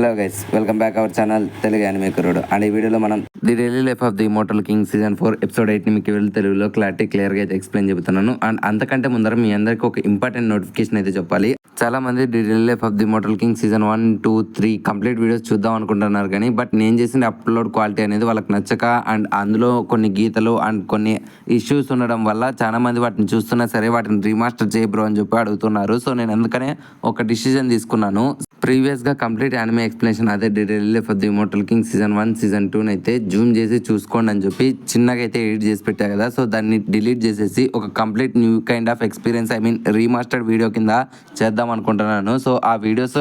Hello guys, welcome back our channel Telugu anime కుర్రోడు. And ఈ వీడియోలో మనం the daily life of the immortal king season 4 episode 8 ని మీకు వీళ్ళు తెలుగులో క్లియర్గా అయితే ఎక్స్ప్లెయిన్ చెబుతున్నాను. అండ్ అంతకంటే ముందర మీ అందరికీ ఒక ఇంపార్టెంట్ నోటిఫికేషన్ అయితే చెప్పాలి. చాలా మంది the daily life of the immortal king season 1, 2, 3 complete videos చూద్దాం అనుకుంటున్నారు, కానీ బట్ నేను చేసిన అప్లోడ్ క్వాలిటీ అనేది వాళ్ళకి నచ్చక అండ్ అందులో కొన్ని గీతలు అండ్ కొన్ని ఇష్యూస్ ఉండడం వల్ల చాలా మంది వాటిని చూస్తున్నా సరే వాటిని రీమాస్టర్ చేయ బ్రో అని చెప్పి అడుగుతున్నారు. సో నేను అందుకనే ఒక డిసిజన్ తీసుకున్నాను. ప్రీవియస్గా కంప్లీట్ యానిమే ఎక్స్ప్లెనేషన్ అదే detail life of the immortal king season 1, season 2 అయితే జూమ్ చేసి చూసుకోండి అని చెప్పి చిన్నగా అయితే ఎడిట్ చేసి పెట్టా కదా. సో దాన్ని డిలీట్ చేసేసి ఒక complete new kind of experience remastered video కింద చేద్దాం అనుకుంటున్నాను. సో ఆ వీడియోస్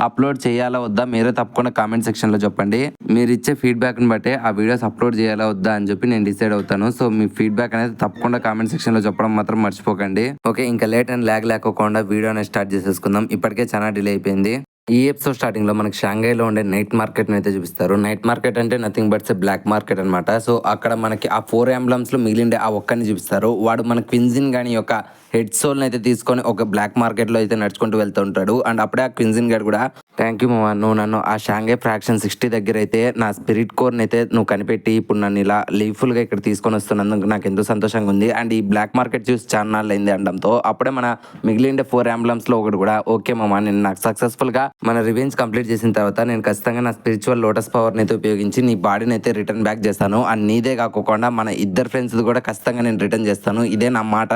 అప్లోడ్ చేయాలా వద్దా మీరే తప్పకుండా కామెంట్ సెక్షన్లో చెప్పండి. మీరు ఇచ్చే ఫీడ్బ్యాక్ని బట్టే ఆ వీడియోస్ అప్లోడ్ చేయాలా వద్దా అని చెప్పి నేను డిసైడ్ అవుతాను. సో మీ ఫీడ్బ్యాక్ అనేది తప్పకుండా కామెంట్ సెక్షన్లో చెప్పడం మాత్రం మర్చిపోకండి. ఓకే, ఇంకా లేట్ అండ్ ల్యాగ్ లేకోకుండా వీడియో అనేది స్టార్ట్ చేసేసుకుందాం. ఇప్పటికే చాలా డిలే అయిపోయింది. ఈ ఎపిసోడ్ స్టార్టింగ్ లో మనకి షాంఘైలో ఉండే నైట్ మార్కెట్ అయితే చూపిస్తారు. నైట్ మార్కెట్ అంటే నథింగ్ బట్స్ బ్లాక్ మార్కెట్ అనమాట. సో అక్కడ మనకి ఆ 4 ఎంబ్లమ్స్ లో మిగిలిండే ఆ ఒక్కరిని చూపిస్తారు. వాడు మన క్విన్జిన్ గాని యొక్క హెడ్ సోల్ని అయితే తీసుకొని ఒక బ్లాక్ మార్కెట్లో అయితే నడుచుకుంటూ వెళ్తూ ఉంటాడు. అండ్ అప్పుడే ఆ క్విన్జిన్ గారు కూడా థ్యాంక్ యూ మామ, నువ్వు నన్ను ఆ షాంఘై ఫ్రాక్షన్ 60 దగ్గర అయితే నా స్పిరిట్ కోర్ని అయితే నువ్వు కనిపెట్టి ఇప్పుడు నన్ను ఇలా లీఫుల్గా ఇక్కడ తీసుకొని వస్తున్నందుకు నాకు ఎంతో సంతోషంగా ఉంది. అండ్ ఈ బ్లాక్ మార్కెట్ చూసి చాలా నాళ్ళు అయింది అనడంతో అప్పుడే మన మిగిలిండే 4 ఎంబ్లమ్స్లో ఒకటి కూడా ఓకే మామ, నేను నాకు సక్సెస్ఫుల్గా మన రివెంజ్ కంప్లీట్ చేసిన తర్వాత నేను ఖచ్చితంగా నా స్పిరిచువల్ లోటస్ పవర్ని అయితే ఉపయోగించి నీ బాడీని అయితే రిటర్న్ బ్యాక్ చేస్తాను. అండ్ నీదే కాకుండా మన ఇద్దరు ఫ్రెండ్స్ కూడా ఖచ్చితంగా నేను రిటర్న్ చేస్తాను. ఇదే నా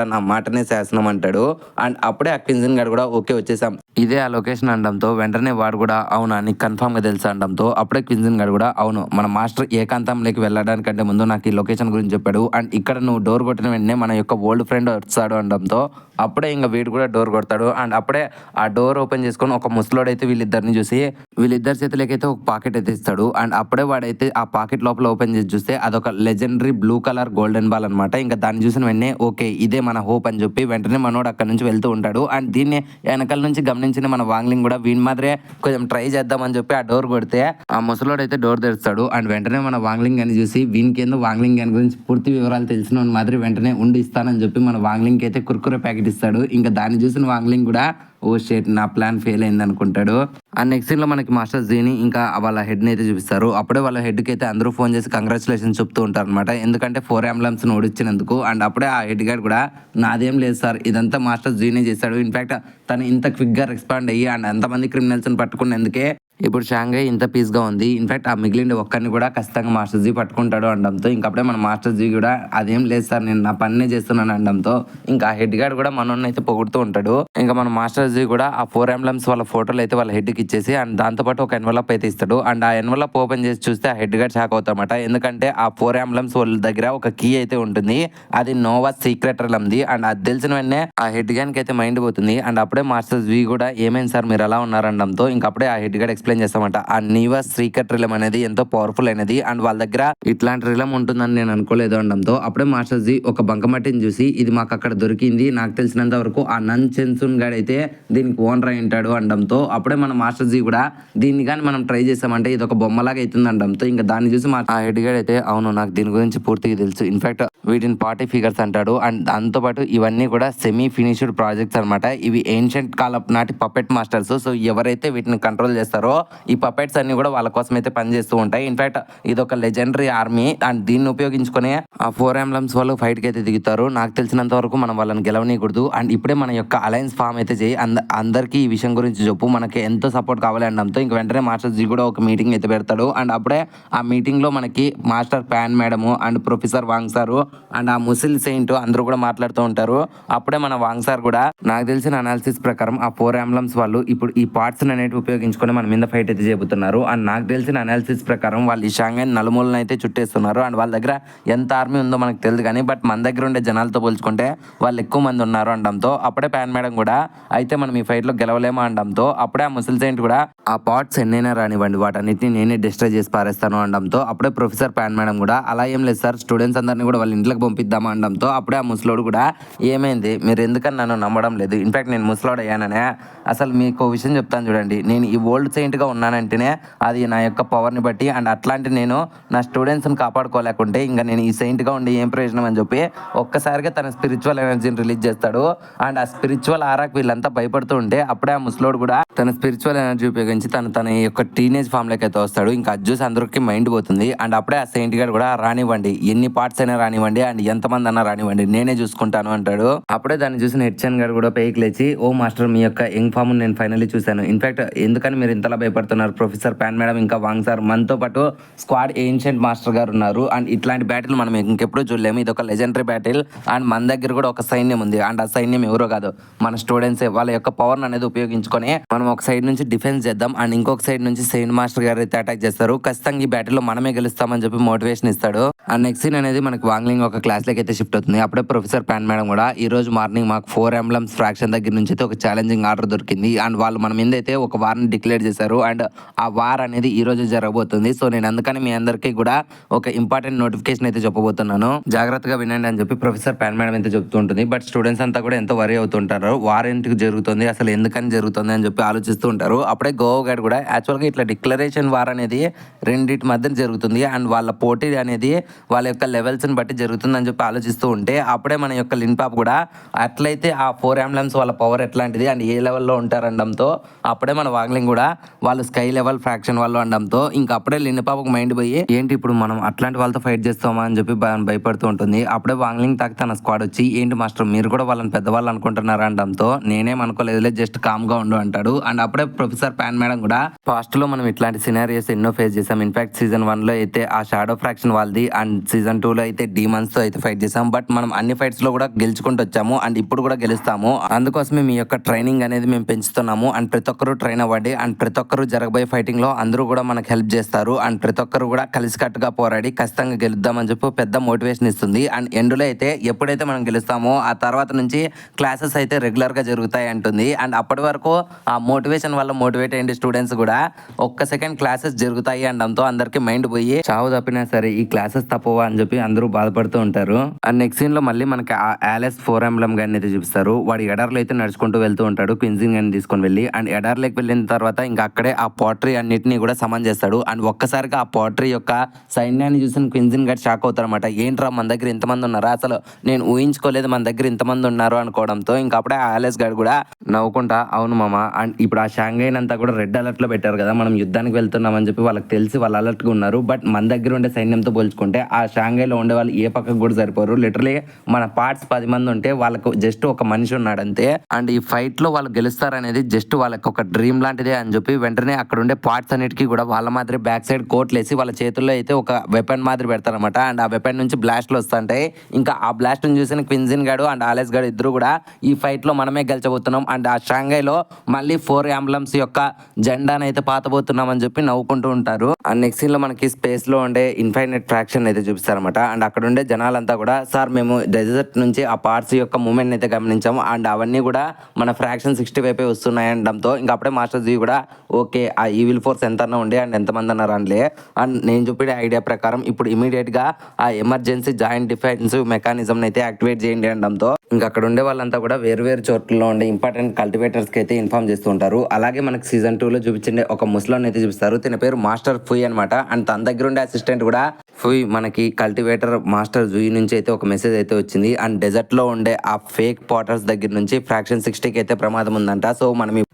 మాటనే శాసనం అంటాడు. అండ్ అప్పుడే ఆ క్విన్జిన్ గారు కూడా ఓకే వచ్చేసాం ఇదే ఆ లొకేషన్ అనడంతో వెంటనే వాడు కూడా అవునా నీకు కన్ఫామ్ గా తెలుసా అనడంతో అప్పుడే క్విన్జిన్ గారు కూడా అవును, మన మాస్టర్ ఏకాంతంలోకి వెళ్ళడానికంటే ముందు నాకు ఈ లొకేషన్ గురించి చెప్పాడు. అండ్ ఇక్కడ నువ్వు డోర్ కొట్టిన వెంటనే మన యొక్క ఓల్డ్ ఫ్రెండ్ వస్తాడు అనడంతో అప్పుడే ఇంకా వీడు కూడా డోర్ కొడతాడు. అండ్ అప్పుడే ఆ డోర్ ఓపెన్ చేసుకొని ఒక ముసలోడు అయితే వీళ్ళిద్దరిని చూసి వీళ్ళిద్దరి చేతులకైతే ఒక పాకెట్ అయితే ఇస్తాడు. అండ్ అప్పుడే వాడైతే ఆ పాకెట్ లోపల ఓపెన్ చేసి చూస్తే అదొక legendary blue colour golden ball అనమాట. ఇంకా దాన్ని చూసిన వెంటనే ఓకే ఇదే మన హోప్ అని చెప్పి వెంటనే మనోడు అక్కడ నుంచి వెళ్తూ ఉంటాడు. అండ్ దీన్ని వెనకాల నుంచి గమనించిన మన వాంగ్లింగ్ కూడా వీని మాదిరే కొంచెం ట్రై చేద్దామని చెప్పి ఆ డోర్ కొడితే ఆ ముసలోడు అయితే డోర్ తెరుస్తాడు. అండ్ వెంటనే మన వాంగ్లింగ్ అని చూసి వీనికి ఏందో వాంగ్లింగ్ అని గురించి పూర్తి వివరాలు తెలిసిన మాదిరి వెంటనే ఉండి ఇస్తానని చెప్పి మన వాంగ్లింగ్ అయితే కుర్కురే ప్యాకెట్ ఇస్తాడు. ఇంకా దాన్ని చూసిన వాంగ్లింగ్ కూడా ఓ షేట్ నా ప్లాన్ ఫెయిల్ అయింది అనుకుంటాడు. అండ్ నెక్స్ట్ సీన్ లో మనకి మాస్టర్ జీని ఇంకా వాళ్ళ హెడ్ ని అయితే చూపిస్తారు. అప్పుడే వాళ్ళ హెడ్ కి అయితే అందరూ ఫోన్ చేసి కంగ్రాచులేషన్స్ చెప్తూ ఉంటారు అనమాట. ఎందుకంటే 4 ఎంబ్లమ్స్ ని ఓడించినందుకు. అండ్ అప్పుడే ఆ హెడ్ గార్డ్ కూడా నాదేం లేదు సార్, ఇదంతా మాస్టర్ జీనే చేశాడు. ఇన్ఫాక్ట్ తను ఇంత క్విక్ గా రెస్పాండ్ అయ్యి అండ్ అంతమంది క్రిమినల్స్ ని పట్టుకున్నందుకే ఇప్పుడు షాంఘై ఇంత పీస్గా ఉంది. ఇన్ఫాక్ట్ ఆ మిగిలిన ఒక్కరిని కూడా ఖచ్చితంగా మాస్టర్ జీ పట్టుకుంటాడు అనడంతో ఇంకప్పుడే మన మాస్టర్ జీ కూడా అదేం లేదు సార్ నేను నా పనినే చేస్తున్నాను అనడంతో ఇంకా హెడ్ గార్డ్ కూడా మనోన్ని అయితే పొగుడుతూ ఉంటాడు. ఇంకా మన మాస్టర్ జీ కూడా ఆ 4 ఎంబ్లమ్స్ వాళ్ళ ఫోటోలు అయితే వాళ్ళ హెడ్కి ఇచ్చేసి అండ్ దాంతోపాటు ఒక ఎన్వలప్ అయితే ఇస్తాడు. అండ్ ఆ ఎన్వలప్ ఓపెన్ చేసి చూస్తే ఆ హెడ్ గార్డ్ షాక్ అవుతామట. ఎందుకంటే ఆ 4 ఎంబ్లమ్స్ వాళ్ళ దగ్గర ఒక కీ అయితే ఉంటుంది, అది నోవా సీక్రెట్ ది. అండ్ అది తెలిసిన వెంటనే ఆ హెడ్ గార్డ్కి అయితే మైండ్ పోతుంది. అండ్ అప్పుడే మాస్టర్ జీ కూడా ఏమైంది సార్ మీరు ఎలా ఉన్నారనడంతో ఇంకప్పుడే ఆ హెడ్ గార్డ్ ఎక్స్ప్లెయిన్ చేస్తామంట. ఆ నీవా సీక్రెట్ రిలం అనేది ఎంతో పవర్ఫుల్ అయినది అండ్ వాళ్ళ దగ్గర ఇట్లాంటి రిలం ఉంటుందని నేను అనుకోలేదు అనడంతో అప్పుడే మాస్టర్ జీ ఒక బంకమట్టిని చూసి ఇది మాకు అక్కడ దొరికింది, నాకు తెలిసినంత వరకు ఆ నన్ చెన్సున్ గాడు అయితే దీనికి ఓనర్ అయి ఉంటాడు అనడంతో అప్పుడే మన మాస్టర్ జీ కూడా దీన్ని కానీ మనం ట్రై చేసామంటే ఇది ఒక బొమ్మలాగా అవుతుంది అనడంతో ఇంకా దాన్ని చూసి ఆ హెడ్ గార్డ్ అయితే అవును నాకు దీని గురించి పూర్తిగా తెలుసు, ఇన్ఫాక్ట్ వీటిని పార్టీ ఫిగర్స్ అంటాడు. అండ్ దాంతోపాటు ఇవన్నీ కూడా సెమీ ఫినిష్డ్ ప్రాజెక్ట్స్ అనమాట. ఇవి ఏన్షియంట్ కాలం నాటి పపెట్ మాస్టర్స్. సో ఎవరైతే వీటిని కంట్రోల్ చేస్తారో ఈ పపెట్స్ అన్ని కూడా వాళ్ళ కోసం అయితే పనిచేస్తూ ఉంటాయి. ఇన్ఫాక్ట్ ఇది ఒక లెజెండరీ ఆర్మీ అండ్ దీన్ని ఉపయోగించుకునే ఆ 4 ఎంబ్లమ్స్ వాళ్ళు ఫైట్ కి అయితే దిగుతారు. నాకు తెలిసినంత వరకు మనం వాళ్ళని గెలవనీయకూడదు. అండ్ ఇప్పుడే మన యొక్క అలయన్స్ ఫామ్ అయితే చేయి అందరికీ ఈ విషయం గురించి చెప్పు, మనకి ఎంతో సపోర్ట్ కావాలి అనడంతో ఇంక వెంటనే మాస్టర్ జీ కూడా ఒక మీటింగ్ అయితే పెడతాడు. అండ్ అప్పుడే ఆ మీటింగ్ లో మనకి master Pan madam and professor Wang sir and ఆ ముసిల్ సెయింట్ అందరూ కూడా మాట్లాడుతూ ఉంటారు. అప్పుడే మన వాంగ్ సార్ కూడా నాకు తెలిసిన అనాలిసిస్ ప్రకారం ఆ 4 ఎంబ్లమ్స్ వాళ్ళు ఇప్పుడు ఈ పార్ట్స్ అనేవి ఉపయోగించుకొని మన మీద ఫైట్ అయితే చెబుతున్నారు. అండ్ నాకు తెలిసిన అనాలిసిస్ ప్రకారం వాళ్ళు ఈ షాంఘై నలుమూలను అయితే చుట్టేస్తున్నారు. అండ్ వాళ్ళ దగ్గర ఎంత ఆర్మీ ఉందో మనకు తెలియదు, కానీ బట్ మన దగ్గర ఉండే జనాలతో పోల్చుకుంటే వాళ్ళు ఎక్కువ మంది ఉన్నారు అనడంతో అప్పుడే ప్యాన్ మేడం కూడా అయితే మనం ఈ ఫైట్ లో గెలవలేమో అనడంతో అప్పుడే ఆ ముసిల్ సెయింట్ కూడా ఆ పార్ట్స్ ఎన్నైనా రానివ్వండి వాటన్నిటిని నేనే డిస్ట్రాయ్ చేసి పారేస్తాను అనడంతో అప్పుడే ప్రొఫెసర్ ప్యాన్ మేడం కూడా అలా ఏం లేదు సార్, స్టూడెంట్స్ అందరినీ కూడా వాళ్ళ ఇంట్లోకి పంపిద్దామా అనడంతో అప్పుడే ఆ ముసలోడు కూడా ఏమైంది మీరు ఎందుకని నన్ను నమ్మడం లేదు, ఇన్ఫాక్ట్ నేను ముసలోడు అయ్యాననే, అసలు మీకు విషయం చెప్తాను చూడండి, నేను ఈ ఓల్డ్ సెయింట్ సైలెంట్గా ఉన్నానంటేనే అది నా యొక్క పవర్ని బట్టి. అండ్ అట్లాంటి నేను నా స్టూడెంట్స్ని కాపాడుకోలేకుంటే ఇంకా నేను ఈ సెయింట్గా ఉండి ఏం ప్రయోజనం అని చెప్పి ఒక్కసారిగా తన స్పిరిచువల్ ఎనర్జీని రిలీజ్ చేస్తాడు. అండ్ ఆ స్పిరిచువల్ ఆరాకు వీళ్ళంతా భయపడుతూ ఉంటే అప్పుడే ఆ ముసలోడు కూడా తన స్పిరిచువల్ ఎనర్జీ ఉపయోగించి తన యొక్క టీనేజ్ ఫామ్ లెక్క అయితే వస్తాడు. ఇంకా అది చూసి అందరికి మైండ్ పోతుంది. అండ్ అప్పుడే ఆ సెయింట్ గారు కూడా రానివ్వండి, ఎన్ని పార్ట్స్ అయినా రానివ్వండి అండ్ ఎంతమంది అన్నా రానివ్వండి, నేనే చూసుకుంటాను అంటాడు. అప్పుడే దాన్ని చూసిన హెచ్ఎన్ గారు కూడా పైకి లేచి, ఓ మాస్టర్ మీ యొక్క యంగ్ ఫామ్ నేను ఫైనల్లీ చూశాను. ఇన్ఫాక్ట్ ఎందుకని మీరు ఇంతలా భయపడుతున్నారు? ప్రొఫెసర్ పాన్ మేడం ఇంకా వాంగ్ సార్ మనతో పాటు స్క్వాడ్ ఏన్షియంట్ మాస్టర్ గారు ఉన్నారు. అండ్ ఇట్లాంటి బ్యాటిల్ మనం ఇంకెప్పుడు చూడలేము. ఇది ఒక లెజెండరీ బ్యాటిల్. అండ్ మన దగ్గర కూడా ఒక సైన్యం ఉంది. అండ్ ఆ సైన్యం ఎవరో కాదు, మన స్టూడెంట్సే. వాళ్ళ యొక్క పవర్ అనేది ఉపయోగించుకొని మనం ఒక సైడ్ నుంచి డిఫెన్స్ చేద్దాం అండ్ ఇంకొక సైడ్ నుంచి సెయింట్ మాస్టర్ గారు అయితే అటాక్ చేస్తారు. ఖచ్చితంగా ఈ బ్యాటిల్ లో మనమే గెలుస్తామని చెప్పి మోటివేషన్ ఇస్తాడు. అండ్ నెక్స్ట్ సీన్ అనేది మనకి వాంగ్లింగ్ ఒక క్లాస్ లోకి అయితే షిఫ్ట్ అవుతుంది. అప్పుడే ప్రొఫెసర్ పాన్ మేడం కూడా ఈ రోజు మార్నింగ్ మాకు 4 ఎంబ్లమ్స్ ఫ్రాక్షన్ దగ్గర నుంచి అయితే ఒక ఛాలెంజింగ్ ఆర్డర్ దొరికింది. అండ్ వాళ్ళు మన మీద అయితే ఒక వార్ని డిక్లేర్ చేశారు. అండ్ ఆ వార్ అనేది ఈ రోజు జరగబోతుంది. సో నేను అందుకని మీ అందరికీ కూడా ఒక ఇంపార్టెంట్ నోటిఫికేషన్ అయితే చెప్పబోతున్నాను, జాగ్రత్తగా వినండి అని చెప్పి ప్రొఫెసర్ పాన్ మేడం అయితే చెప్తూ ఉంటుంది. బట్ స్టూడెంట్స్ అంతా కూడా ఎంతో వరీ అవుతుంటారు. వార్ ఎందుకు జరుగుతుంది, అసలు ఎందుకని జరుగుతుంది అని చెప్పి ఆలోచిస్తూ ఉంటారు. అప్పుడే గోవా గైడ్ కూడా యాక్చువల్గా ఇట్లా డిక్లరేషన్ వార్ అనేది రెండింటి మధ్య జరుగుతుంది అండ్ వాళ్ళ పోటీ అనేది వాళ్ళ యొక్క లెవెల్స్ని బట్టి జరుగుతుంది అని చెప్పి ఆలోచిస్తూ ఉంటే అప్పుడే మన యొక్క లిన్ పాప్ కూడా అట్లయితే ఆ 4 ఎంబ్లమ్స్ వాళ్ళ పవర్ ఎట్లాంటిది అండ్ ఏ లెవెల్లో ఉంటారనడంతో అప్పుడే మన వాంగ్లింగ్ కూడా వాళ్ళు స్కై లెవెల్ ఫ్రాక్షన్ వాళ్ళు అనడంతో ఇంకా అప్పుడే లిన్ పాప్కి మైండ్ పోయి ఏంటి ఇప్పుడు మనం అట్లాంటి వాళ్ళతో ఫైట్ చేస్తామా అని చెప్పి భయపడుతూ ఉంటుంది. అప్పుడే వాంగ్లింగ్ తాకి తన స్క్వాడ్ వచ్చి, ఏంటి మాస్టర్ మీరు కూడా వాళ్ళని పెద్దవాళ్ళు అనుకుంటున్నారా అనడంతో నేనేం అనుకోలేదులే, జస్ట్ కామ్ గా ఉండు అంటాడు. అండ్ అప్పుడే ప్రొఫెసర్ పాన్ మేడం కూడా పాస్ట్ లో మనం ఇట్లాంటి సినారియోస్ ఎన్నో ఫేస్ చేసాం. ఇన్ఫాక్ట్ సీజన్ 1 లో అయితే ఆ షాడో ఫ్రాక్షన్ వాళ్ళది అండ్ సీజన్ 2 లో అయితే డీమన్స్ తో అయితే ఫైట్ చేసాం. బట్ మనం అన్ని ఫైట్స్ లో కూడా గెలుచుకుంటూ వచ్చాము అండ్ ఇప్పుడు కూడా గెలుస్తాము. అందుకోసమే మీ యొక్క ట్రైనింగ్ అనేది మేము పెంచుతున్నాము అండ్ ప్రతి ఒక్కరు ట్రైన్ అవ్వండి అండ్ ప్రతి ఒక్కరు జరగబోయే ఫైటింగ్ లో అందరూ కూడా మనకు హెల్ప్ చేస్తారు అండ్ ప్రతి ఒక్కరు కూడా కలిసికట్టుగా పోరాడి ఖచ్చితంగా గెలుద్దామని చెప్పి పెద్ద మోటివేషన్ ఇస్తుంది. అండ్ ఎండులో అయితే ఎప్పుడైతే మనం గెలుస్తామో ఆ తర్వాత నుంచి క్లాసెస్ అయితే రెగ్యులర్ గా జరుగుతాయి అంటుంది. అండ్ అప్పటి వరకు ఆ మోటివేషన్ వల్ల మోటివేట్ అయ్యే స్టూడెంట్స్ కూడా ఒక్క సెకండ్ క్లాసెస్ జరుగుతాయి అనడంతో అందరికి మైండ్ పోయి చావు తప్పినా సరే ఈ క్లాసెస్ తప్పవా అని చెప్పి అందరూ బాధపడుతూ ఉంటారు. అండ్ నెక్స్ట్ సీన్ లో మళ్ళీ మనకి ఆ ఆలెస్ 4 ఎంబ్లమ్ గారిని అయితే చూపిస్తారు. వాడు ఎడార్లో అయితే నడుచుకుంటూ వెళ్తూ ఉంటాడు క్విన్జిన్ గారిని తీసుకొని వెళ్ళి. అండ్ ఎడార్లోకి వెళ్ళిన తర్వాత ఇంకా అక్కడే ఆ పోట్రీ అన్నిటిని కూడా సమన్ చేస్తాడు. అండ్ ఒక్కసారిగా ఆ పోట్రీ యొక్క సైన్యాన్ని చూసిన క్విన్జిన్ గారు షాక్ అవుతారు అనమాట. ఏంట్రా మన దగ్గర ఇంతమంది ఉన్నారా, అసలు నేను ఊహించుకోలేదు మన దగ్గర ఇంతమంది ఉన్నారు అనుకోవడంతో ఇంకా అప్పుడే ఆ ఆలెస్ గారు కూడా నవ్వుకుంటా, అవును మామ, అండ్ ఇప్పుడు ఆ షాంఘైన్ అంతా కూడా రెడ్ అలర్ట్ లో పెట్టారు కదా, మనం యుద్ధానికి వెళ్తున్నామని చెప్పి వాళ్ళకి తెలిసి వాళ్ళు అలర్ట్ గా ఉన్నారు. బట్ మన దగ్గర ఉండే సైన్యంతో పోల్చుకుంటే ఆ షాంఘైలో ఉండే వాళ్ళు ఏ పక్కకు కూడా సరిపోరు. లిటరలీ మన పార్ట్స్ 10 మంది ఉంటే వాళ్ళకు జస్ట్ ఒక మనిషి ఉన్నాడు అంతే. అండ్ ఈ ఫైట్ లో వాళ్ళు గెలుస్తారనేది జస్ట్ వాళ్ళకి ఒక డ్రీమ్ లాంటిదే అని చెప్పి వెంటనే అక్కడ ఉండే పార్ట్స్ అన్నిటికీ కూడా వాళ్ళ మాదిరి బ్యాక్ సైడ్ కోట్లేసి వాళ్ళ చేతుల్లో అయితే ఒక వెపన్ మాదిరి పెడతారనమాట. అండ్ ఆ వెపన్ నుంచి బ్లాస్ట్లు వస్తుంటాయి. ఇంకా ఆ బ్లాస్ట్ చూసిన క్విన్జిన్ గాడు అండ్ ఆలెస్ గాడు ఇద్దరు కూడా ఈ ఫైట్ లో మనమే గెలిచబోతున్నాం అండ్ ఆ షాంఘైలో మళ్ళీ 4 ఎంబ్లమ్స్ యొక్క జెండాను అయితే పాతబోతున్నాం అని చెప్పి నవ్వుకుంటూ ఉంటారు. అండ్ నెక్స్ట్ సీన్ లో మనకి స్పేస్ లో ఉండే ఇన్ఫైనైట్ ఫ్రాక్షన్ అయితే చూపిస్తారనమాట. అండ్ అక్కడ ఉండే జనాలంతా కూడా, సార్ మేము డెజర్ట్ నుంచి ఆ పార్ట్స్ యొక్క మూమెంట్ అయితే గమనించాము అండ్ అవన్నీ కూడా మన ఫ్రాక్షన్ 65 వస్తున్నాయి అనడంతో ఇంకా అప్పుడే మాస్టర్ జీ కూడా ఓకే ఆ ఈవిల్ ఫోర్స్ ఎంత ఉండే అండ్ ఎంతమంది అన్నారు అనలే. అండ్ నేను చెప్పిన ఐడియా ప్రకారం ఇప్పుడు ఇమీడియట్ గా ఆ ఎమర్జెన్సీ జాయింట్ డిఫెన్సివ్ మెకానిజం అయితే యాక్టివేట్ చేయండి అనడంతో ఇంకా అక్కడ ఉండే వాళ్ళంతా కూడా వేరు చోట్లలో ఉండే ఇంపార్టెంట్ కల్టివేటర్స్ కి అయితే ఇన్ఫార్మ్ చేస్తూ ఉంటారు. అలాగే మనకి సీజన్ 2 లో చూపించే ఒక ముస్లాన్ అయితే చూపిస్తారు. తన పేరు మాస్టర్ ఫుయ్ అనమాట. అండ్ తన దగ్గర ఉండే అసిస్టెంట్ కూడా ఫుయ్ మనకి కల్టివేటర్ మాస్టర్ జూయి నుంచి అయితే ఒక మెసేజ్ అయితే వచ్చింది. అండ్ డెజర్ట్ లో ఉండే ఆ ఫేక్ పాటర్స్ దగ్గర నుంచి ఫ్రాక్షన్ 60కి అయితే ప్రమాదం ఉందంట. సో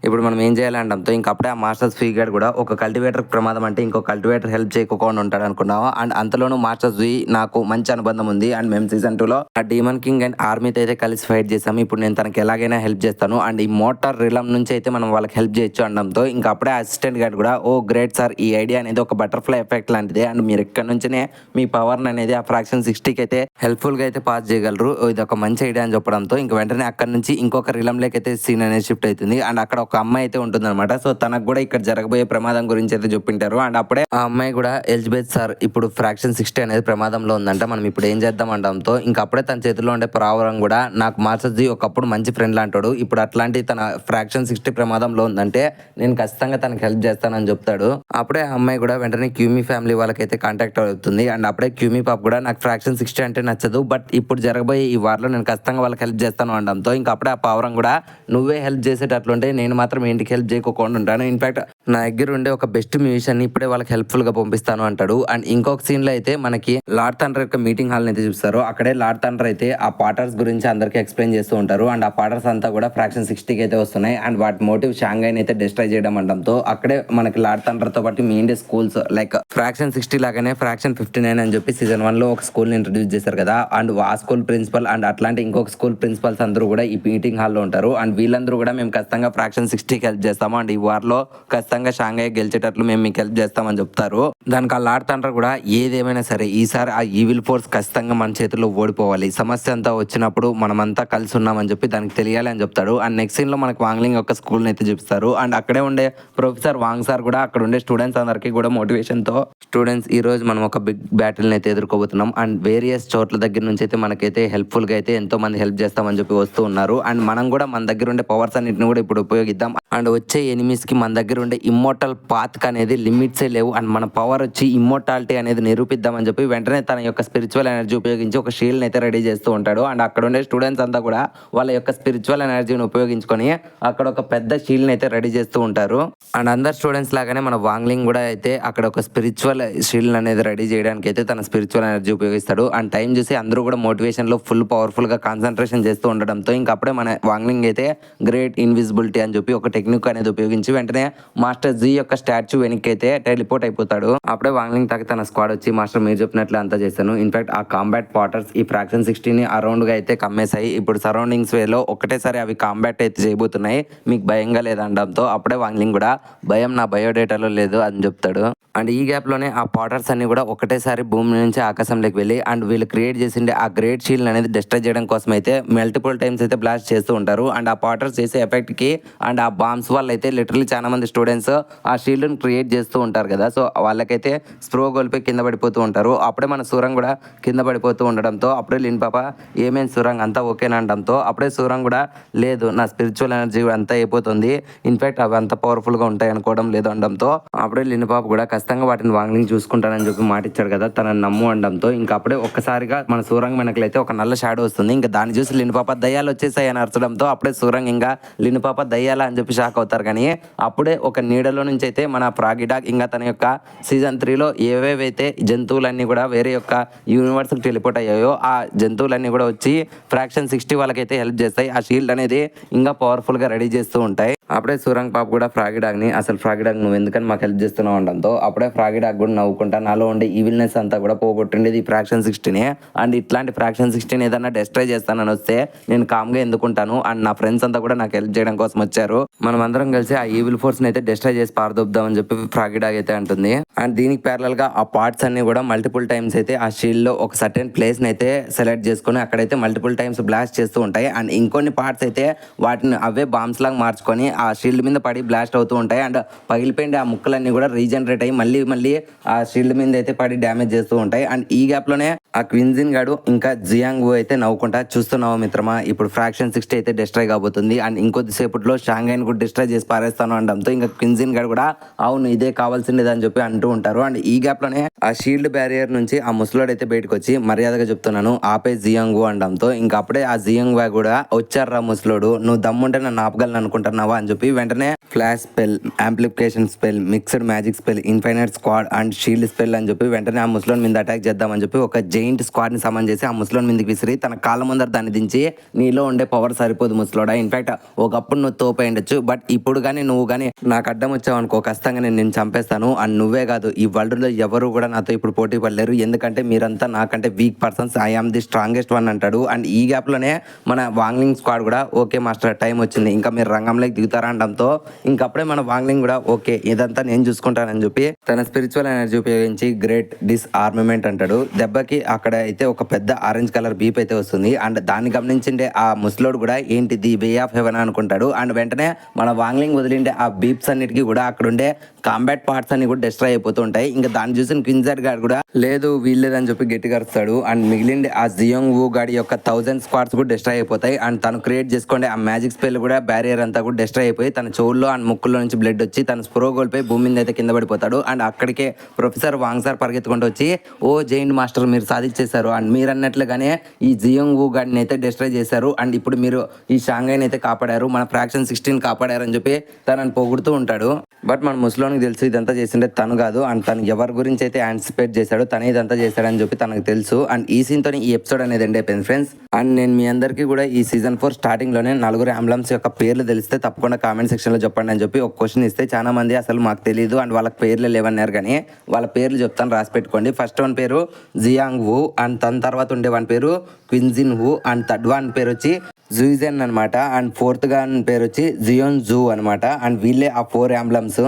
ఇప్పుడు మనం ఏం చేయాలంటే ఇంకా అప్పుడే ఆ మాస్టర్స్ ఫీ గార్డ్ కూడా ఒక కల్టివేటర్ ప్రమాదం అంటే ఇంకో కల్టివేటర్ హెల్ప్ చేయకుండా ఉంటాడు అనుకున్నాము. అండ్ అంతలోనూ మాస్టర్ జూయి నాకు మంచి అనుబంధం ఉంది అండ్ మేము సీజన్ 2 లో ఆ డీమన్ కింగ్ అండ్ ఆర్మీతో అయితే కలిసి ఫైట్ చేసాము. ఇప్పుడు నేను తనకి ఎలాగైనా హెల్ప్ చేస్తాను అండ్ ఈ మోటార్ రిలమ్ నుంచి అయితే మనం వాళ్ళకి హెల్ప్ చేయొచ్చు అనడంతో ఇంకా అప్పుడే అసిస్టెంట్ గార్డ్ కూడా ఓ గ్రేట్ సార్, ఈ ఐడియా అనేది ఒక బటర్ఫ్లై ఎఫెక్ట్ లాంటిదే అండ్ మీరు ఇక్కడ నుంచినే మీ పవర్ అనేది ఆ ఫ్రాక్షన్ 60కి అయితే హెల్ప్ఫుల్ గా అయితే పాస్ చేయగలరు, ఇది ఒక మంచి ఐడియా అని చెప్పడంతో ఇంకా వెంటనే అక్కడ నుంచి ఇంకొక రిలమ్ లేక్ అయితే సీన్ అనేది షిఫ్ట్ అవుతుంది. అండ్ అక్కడ ఒక అమ్మాయి అయితే ఉంటుంది అనమాట. సో తనకు కూడా ఇక్కడ జరగబోయే ప్రమాదం గురించి అయితే చెప్పింటారు. అండ్ అప్పుడే ఆ అమ్మాయి కూడా ఎలిజబెత్ సార్ ఇప్పుడు ఫ్రాక్షన్ 60 అనేది ప్రమాదంలో ఉందంట, మనం ఇప్పుడు ఏం చేద్దాం అనడంతో ఇంకా అప్పుడే తన చేతిలో ఉండే ప్రావరం కూడా నాకు మాస్టర్ జీ ఒకప్పుడు మంచి ఫ్రెండ్ లాంటాడు, ఇప్పుడు అట్లాంటి తన ఫ్రాక్షన్ 60 ప్రమాదంలో ఉందంటే నేను ఖచ్చితంగా తనకి హెల్ప్ చేస్తానని చెప్తాడు. అప్పుడే ఆ అమ్మాయి కూడా వెంటనే క్యూమీ ఫ్యామిలీ వాళ్ళకైతే కాంటాక్ట్ అవుతుంది. అండ్ అప్పుడే క్యూమీ పాప కూడా నాకు ఫ్రాక్షన్ 60 అంటే నచ్చదు, బట్ ఇప్పుడు జరగబోయే ఈ వార్లో నేను ఖచ్చితంగా వాళ్ళకి హెల్ప్ చేస్తాను అనడంతో ఇంకా అప్పుడే ఆ పావురం కూడా నువ్వే హెల్ప్ చేసేటట్లుంటే నేను మాత్రం ఇంటికి హెల్ప్ చేయకుండా ఉంటాను, ఇన్ఫాక్ట్ నా దగ్గర ఉండే ఒక బెస్ట్ మ్యూజిషియన్ ఇప్పుడే వాళ్ళకి హెల్ప్ఫుల్ గా పంపిస్తాను అంటాడు. అండ్ ఇంకొక సీన్ లో అయితే మనకి లార్డ్ థండర్ యొక్క మీటింగ్ హాల్ అయితే చూస్తారు. అక్కడే లార్డ్ థండర్ అయితే ఆ పాటర్స్ గురించి అందరికి ఎక్స్ప్లెయిన్ చేస్తూ ఉంటారు. అండ్ ఆ పాటర్స్ అంతా కూడా ఫ్రాక్షన్ 60కి అయితే వస్తున్నాయి. అండ్ వాటి మోటివ్ షాంఘైని అయితే డిస్ట్రాయ్ చేయడం అనడంతో అక్కడే మనకి లార్డ్ థండర్ తో పాటు మీ ఇండియా స్కూల్స్ లైక్ ఫ్రాక్షన్ 60 లాగానే ఫ్రాక్షన్ 59 అని చెప్పి సీజన్ 1 లో ఒక స్కూల్ ని ఇంట్రడ్యూస్ చేశారు కదా. అండ్ ఆ స్కూల్ ప్రిన్సిపల్ అండ్ అట్లాంటి ఇంకొక స్కూల్ ప్రిన్సిపల్స్ అందరూ కూడా ఈ మీటింగ్ హాల్ లో ఉంటారు. అండ్ వీళ్ళందరూ కూడా మేము ఖచ్చితంగా ఫ్రాక్షన్ 60కి హెల్ప్ చేస్తాము, అండ్ ఈ వార్ లో ఖచ్చితంగా షాంఘై గెలిచేటట్లు మేము మీకు హెల్ప్ చేస్తామని చెప్తారు. దానికి ఆ లార్డ్ థండర్ కూడా ఏదేమైనా సరే ఈసారి ఆ ఈవిల్ ఫోర్స్ ఖచ్చితంగా మన చేతుల్లో ఓడిపోవాలి, సమస్య అంతా వచ్చినప్పుడు మనమంతా కలిసి ఉన్నామని చెప్పి దానికి తెలియాలి అని చెప్తాడు. అండ్ నెక్స్ట్ సీన్ లో మనకి వాంగ్లింగ్ యొక్క స్కూల్ అయితే చూపిస్తారు. అండ్ అక్కడే ఉండే ప్రొఫెసర్ వాంగ్ సార్ కూడా అక్కడ ఉండే స్టూడెంట్స్ అందరికీ కూడా మోటివేషన్ తో స్టూడెంట్స్ ఈ రోజు మనం ఒక బిగ్ బ్యాటిల్ అయితే ఎదుర్కోబోతున్నాం, అండ్ వేరియస్ చోట్ల దగ్గర నుంచి అయితే మనకైతే హెల్ప్ఫుల్ గా అయితే ఎంతో మంది హెల్ప్ చేస్తామని చెప్పి వస్తూ ఉన్నారు. అండ్ మనం కూడా మన దగ్గర ఉండే పవర్స్ అన్నిటిని కూడా ఇప్పుడు ఉపయోగిద్దాం, అండ్ వచ్చే ఎనిమీస్ కి మన దగ్గర ఉండే ఇమ్మోర్టల్ పాత్ అనేది లిమిట్సే లేవు, అండ్ మన పవర్ వచ్చి ఇమ్మోర్టాలిటీ అనేది నిరూపిద్దామని చెప్పి వెంటనే తన యొక్క స్పిరిచువల్ ఎనర్జీ ఉపయోగించి ఒక షీల్డ్ అయితే రెడీ చేస్తూ ఉంటాడు. అండ్ అక్కడ ఉండే స్టూడెంట్స్ అంతా కూడా వాళ్ళ యొక్క స్పిరిచువల్ ఎనర్జీని ఉపయోగించుకొని అక్కడ ఒక పెద్ద షీల్డ్ అయితే రెడీ చేస్తూ ఉంటారు. అండ్ అందరు స్టూడెంట్స్ లాగానే మన వాంగ్లింగ్ కూడా అయితే అక్కడ ఒక స్పిరిచువల్ షీల్డ్ అనేది రెడీ చేయడానికి అయితే తన స్పిరిచువల్ ఎనర్జీ ఉపయోగిస్తాడు. అండ్ టైం చూసి అందరూ కూడా మోటివేషన్ లో ఫుల్ పవర్ఫుల్ గా కాన్సన్ట్రేషన్ చేస్తూ ఉండడంతో ఇంకా అప్పుడే మన వాంగ్లింగ్ అయితే గ్రేట్ ఇన్విజిబిలిటీ అని చెప్పి ఒక టెక్నిక్ అనేది ఉపయోగించి వెంటనే మాస్టర్ జీ యొక్క స్టాచ్యూ వెనక్కి అయితే టెలిపోర్ట్ అయిపోతాడు. అప్పుడే వాంగ్లింగ్ తాకి తన స్క్వాడ్ వచ్చి మాస్టర్ మీరు చెప్పినట్లు అంతా చేశాను, ఇన్ఫాక్ట్ ఆ కాంబాట్ పాటర్స్ ఈ ఫ్రాక్షన్ 60ని అరౌండ్ గా అయితే కమ్మేశాయి, ఇప్పుడు సరౌండింగ్స్ వేలో ఒకటేసారి అవి కాంబాట్ అయితే చేయబోతున్నాయి, మీకు భయంగా లేదనడంతో అప్పుడే వాంగ్లింగ్ కూడా భయం నా బయోడేటాలో లేదు అని చెప్తాడు. అండ్ ఈ గ్యాప్ లోనే ఆ పాటర్స్ అన్ని కూడా ఒకటేసారి భూమి నుంచి ఆకాశంలోకి వెళ్ళి అండ్ వీళ్ళు క్రియేట్ చేసిండే ఆ గ్రేట్ షీల్డ్ అనేది డిస్ట్రాయ్ చేయడం కోసం అయితే మల్టిపుల్ టైమ్స్ అయితే బ్లాస్ట్ చేస్తూ ఉంటారు. అండ్ ఆ పాటర్స్ చేసే ఎఫెక్ట్ కి అండ్ ఆ బాంబ్స్ వల్ల అయితే లిటరలీ చాలా మంది స్టూడెంట్స్ ఆ షీల్డ్ ని క్రియేట్ చేస్తూ ఉంటారు కదా, సో వాళ్ళకైతే స్ప్రో గోల్పై కింద పడిపోతూ ఉంటారు. అప్పుడే మన సూరంగ్ కూడా కింద పడిపోతూ ఉండడంతో అప్పుడే లిన్ పాప ఏమేం సూరంగ్ అంతా ఓకేనా అనడంతో అప్పుడే సూరంగ్ కూడా లేదు నా స్పిరిచువల్ ఎనర్జీ అంతా అయిపోతుంది, ఇన్ఫాక్ట్ అవి అంత పవర్ఫుల్ గా ఉంటాయి అనుకోవడం లేదు అనడంతో అప్పుడే లిన్ పాప కూడా ఖచ్చితంగా వాటిని వాంగ్లింగ్ చూసుకుంటానని చెప్పి మాట ఇచ్చాడు కదా తనని నమ్ము అనడంతో ఇంకా అప్పుడే ఒక్కసారిగా మన సూరంగ్ వెనకలైతే ఒక నల్ల షాడో వస్తుంది. ఇంకా దాన్ని చూసి లిన్ పాప దయ్యాలు వచ్చేసాయి అని అరచడంతో అప్పుడే సూరంగ్ ఇంకా లిన్ పాప దయ్యాలా అని చెప్పి షాక్ అవుతారు. కానీ అప్పుడే ఒక నీడలో నుంచి అయితే మన ఫ్రాగీ డాగ్ ఇంకా తన యొక్క సీజన్ 3లో ఏవేవైతే జంతువులన్నీ కూడా వేరే యొక్క యూనివర్స్ కి టెలిపోర్ట్ అయ్యాయో ఆ జంతువులన్నీ కూడా వచ్చి ఫ్రాక్షన్ 60 వాళ్ళకైతే హెల్ప్ చేస్తాయి, ఆ షీల్డ్ అనేది ఇంకా పవర్ఫుల్ గా రెడీ చేస్తూ ఉంటాయి. అప్పుడే సూరంగ్ పాప కూడా ఫ్రాగీ డాగ్ ని అసలు ఫ్రాగీ డాగ్ నువ్వు ఎందుకని మాకు హెల్ప్ చేస్తున్నావు అనడంతో అప్పుడే ఫ్రాగీ డాగ్ కూడా నవ్వుకుంటా నాలో ఉండే ఈవిల్నెస్ అంతా కూడా పోగొట్టిండేది ఈ ఫ్రాక్షన్ 60ని, అండ్ ఇట్లాంటి ఫ్రాక్షన్ 60ని ఏదన్నా డిస్ట్రాయ్ చేస్తానని వస్తే నేను కామ్గా ఎందుకుంటాను, అండ్ నా ఫ్రెండ్స్ అంతా కూడా నాకు హెల్ప్ చేయడం కోసం వచ్చారు, మనం అందరం కలిసి ఆ ఈవిల్ ఫోర్స్ ని అయితే డిస్ట్రాయ్ చేసి పారదొబ్బుదామని చెప్పి ఫ్రాగీ డాగ్ అయితే అంటుంది. అండ్ దీనికి ప్యారలల్ గా ఆ పార్ట్స్ అన్ని కూడా మల్టిపుల్ టైమ్స్ అయితే ఆ షీల్డ్ లో ఒక సర్టెన్ ప్లేస్ ని అయితే సెలెక్ట్ చేసుకుని అక్కడైతే మల్టిపుల్ టైమ్స్ బ్లాస్ట్ చేస్తూ ఉంటాయి. అండ్ ఇంకొన్ని పార్ట్స్ అయితే వాటిని అవే బాంబ్స్ లాగా మార్చుకొని ఆ షీల్డ్ మీద పడి బ్లాస్ట్ అవుతూ ఉంటాయి. అండ్ పగిలిపోయిన ఆ ముక్కలన్నీ కూడా రీజనరేట్ అయ్యి మళ్ళీ ఆ షీల్డ్ మీద అయితే పడి డ్యామేజ్ చేస్తూ ఉంటాయి. అండ్ ఈ గ్యాప్ లోనే ఆ క్విన్జిన్ గాడు ఇంకా జియాంగ్ వూ అయితే నవ్వుకుంటా చూస్తున్నావు మిత్రమా ఇప్పుడు ఫ్రాక్షన్ 60 అయితే డిస్ట్రాయ్ కాబోతుంది, అండ్ ఇంకొద్దిసేపట్లో షాంఘైని కూడా డిస్ట్రాయ్ చేసి పారేస్తాను అనడంతో ఇంకా క్విన్జిన్ గాడు కూడా అవును ఇదే కావాల్సిండేది అని చెప్పి అంటూ ఉంటారు. అండ్ ఈ గ్యాప్ లోనే ఆ షీల్డ్ బ్యారియర్ నుంచి ఆ ముసలోడు అయితే బయటకు వచ్చి మర్యాదగా చెప్తున్నాను ఆపే జియాంగ్ వూ అనడంతో ఇంకా అప్పుడే ఆ జియాంగ్ వూ కూడా వచ్చారా ముసలోడు నువ్వు దమ్ముంటే నన్ను ఆపగలను అనుకుంటున్నావా అని చెప్పి వెంటనే flash spell, amplification spell, mixed magic spell, infinite squad and shield spell అని చెప్పి వెంటనే ఆ ముసలోని మీద అటాక్ చేద్దామని చెప్పి ఒక జైంట్ స్క్వాడ్ ని సమన్ చేసి ఆ ముసలోని మీదకి విసిరి తన కాళ్ళ ముందర దాన్ని దించి నీలో ఉండే పవర్ సరిపోదు ముసలోడా, ఇన్ఫాక్ట్ ఒకప్పుడు నువ్వు తోపై ఉండొచ్చు బట్ ఇప్పుడు కానీ నువ్వు కానీ నాకు అడ్డం వచ్చావు అనుకో ఖచ్చితంగా నేను చంపేస్తాను, అండ్ నువ్వే కాదు ఈ వరల్డ్ లో ఎవరు కూడా నాతో ఇప్పుడు పోటీ పడలేరు ఎందుకంటే మీరంతా నాకంటే weak persons, I am the strongest one అంటాడు. అండ్ ఈ గ్యాప్ లోనే మన వాంగ్లింగ్ స్క్వాడ్ కూడా ఓకే మాస్టర్ టైం వచ్చింది ఇంకా మీరు రంగంలోకి దిగుతారా అనడంతో ఇంకప్పుడే మన వాంగ్లింగ్ కూడా ఓకే ఇదంతా నేను చూసుకుంటానని చెప్పి తన స్పిరిచువల్ ఎనర్జీ ఉపయోగించి గ్రేట్ డిస్ఆర్మమెంట్ అంటాడు. దెబ్బకి అక్కడ అయితే ఒక పెద్ద ఆరెంజ్ కలర్ బీప్ అయితే వస్తుంది. అండ్ దాన్ని గమనించిండే ఆ ముసలోడు కూడా ఏంటి ది వే ఆఫ్ హెవెన్ అనుకుంటాడు. అండ్ వెంటనే మన వాంగ్లింగ్ వదిలిండే ఆ బీప్స్ అన్నిటికీ కూడా అక్కడ ఉండే కాంబాట్ పార్ట్స్ అన్ని కూడా డిస్ట్రాయ్ అయిపోతూ ఉంటాయి. ఇంకా దాన్ని చూసిన క్విన్జర్ గాడు కూడా లేదు వీల్లేదని చెప్పి గట్టిగా అరుస్తాడు. అండ్ మిగిలిండే ఆ జియోంగ్ వూ గాడి యొక్క 1000 స్పాట్స్ కూడా డిస్ట్రాయ్ అయిపోతాయి. అండ్ తను క్రియేట్ చేసుకోండి ఆ మ్యాజిక్ స్పెల్ కూడా బ్యారియర్ అంతా కూడా డిస్ట్రాయ్ అయిపోయి తన చెవుల్లో అండ్ ముక్కుల్లో నుంచి బ్లడ్ వచ్చి తన స్ప్రో కోల్పోయి భూమి మీద అయితే కింద పడిపోతాడు. అండ్ అక్కడికే ప్రొఫెసర్ వాంగ్ సార్ పరిగెత్తుకుంటూ వచ్చి ఓ జైంట్ మాస్టర్ మీరు సాధించేశారు అండ్ మీరు అన్నట్లుగానే ఈ జియోంగ్ వూ గాడిని అయితే డిస్ట్రాయ్ చేశారు అండ్ ఇప్పుడు మీరు ఈ షాంఘైని అయితే కాపాడారు, మన ఫ్రాక్షన్ 16 కాపాడారు అని చెప్పి తనని పొగుడుతూ ఉంటాడు. బట్ మన ముసలోనికి తెలుసు ఇదంతా చేసిండే తను కాదు అండ్ తను ఎవరి గురించి అయితే యాంటిసిపేట్ చేశాడో తనే ఇదంతా చేశాడని చెప్పి తనకు తెలుసు. అండ్ ఈ సీన్తో ఈ ఎపిసోడ్ అనేది ఎండ్ అయిపోయింది ఫ్రెండ్స్. అండ్ నేను మీ అందరికీ కూడా ఈ సీజన్ 4 స్టార్టింగ్లోనే 4 అంబులెన్స్ యొక్క పేర్లు తెలిస్తే తప్పకుండా కామెంట్ సెక్షన్లో చెప్పండి అని చెప్పి ఒక క్వశ్చన్ ఇస్తే చాలా మంది అసలు మాకు తెలియదు అండ్ వాళ్ళకి పేర్లు లేవన్నారు. కానీ వాళ్ళ పేర్లు చెప్తాను, రాసి పెట్టుకోండి. ఫస్ట్ వన్ పేరు జియాంగ్ వూ అండ్ తన తర్వాత ఉండే వన్ పేరు క్విన్జిన్ వూ అండ్ థర్డ్ వన్ పేరు వచ్చి జూయిజెన్ అనమాట. అండ్ ఫోర్త్ గా పేరు వచ్చి జియోన్ జూ అనమాట. అండ్ వీళ్ళే ఆ 4 అంబులెన్స్.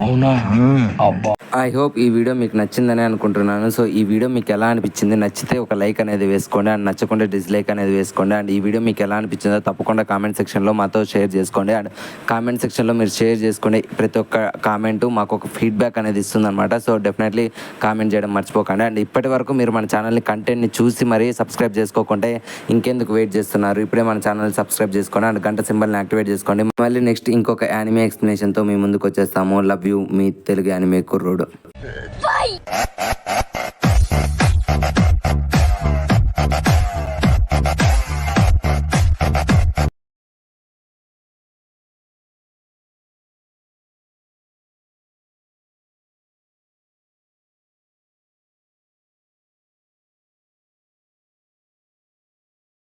అవునా అబ్బా. ఐ హోప్ ఈ వీడియో మీకు నచ్చిందని అనుకుంటున్నాను. సో ఈ వీడియో మీకు ఎలా అనిపించింది, నచ్చితే ఒక లైక్ అనేది వేసుకోండి అండ్ నచ్చకుండా డిస్లైక్ అనేది వేసుకోండి. అండ్ ఈ వీడియో మీకు ఎలా అనిపించిందో తప్పకుండా కామెంట్ సెక్షన్లో మాతో షేర్ చేసుకోండి. అండ్ కామెంట్ సెక్షన్లో మీరు షేర్ చేసుకోండి. ప్రతి ఒక్క కామెంటు మాకు ఒక ఫీడ్బ్యాక్ అనేది ఇస్తుంది అనమాట. సో డెఫినెట్లీ కామెంట్ చేయడం మర్చిపోకండి. అండ్ ఇప్పటి వరకు మీరు మన ఛానల్ని కంటెంట్ని చూసి మరీ సబ్స్క్రైబ్ చేసుకోకుంటే ఇంకెందుకు వెయిట్ చేస్తున్నారు, ఇప్పుడే మన ఛానల్ సబ్స్క్రైబ్ చేసుకోండి అండ్ గంట సింబల్ని యాక్టివేట్ చేసుకోండి. మళ్ళీ నెక్స్ట్ ఇంకొక యానిమే ఎక్స్ప్లెనేషన్తో మీ ముందుకు వచ్చేస్తాము. Love you, me Telugu anime కుర్రోడు.